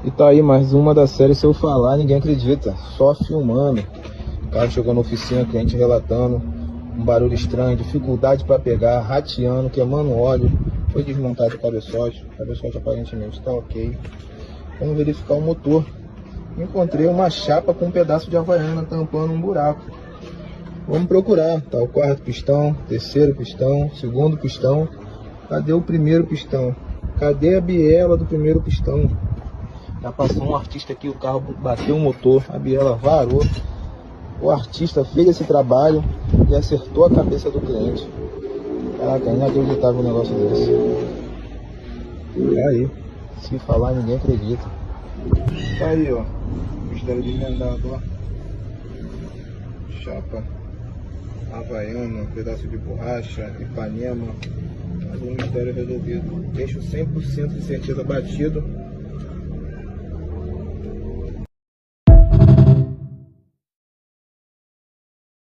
E tá aí mais uma da série Se Eu Falar, Ninguém Acredita. Só filmando. O cara chegou na oficina, cliente relatando um barulho estranho, dificuldade para pegar, rateando, queimando óleo. Foi desmontado o cabeçote. O cabeçote aparentemente tá ok. Vamos verificar o motor. Encontrei uma chapa com um pedaço de havaiana tampando um buraco. Vamos procurar. Tá o quarto pistão, terceiro pistão, segundo pistão. Cadê o primeiro pistão? Cadê a biela do primeiro pistão? Já passou um artista aqui, o carro bateu o motor, a biela varou. O artista fez esse trabalho e acertou a cabeça do cliente. Caraca, é inacreditável um negócio desse. Aí, se falar ninguém acredita. Tá aí, ó. Mistério desvendado, ó. Chapa havaiana, pedaço de borracha, Ipanema. Mais um mistério resolvido. Eixo 100% de certeza batido.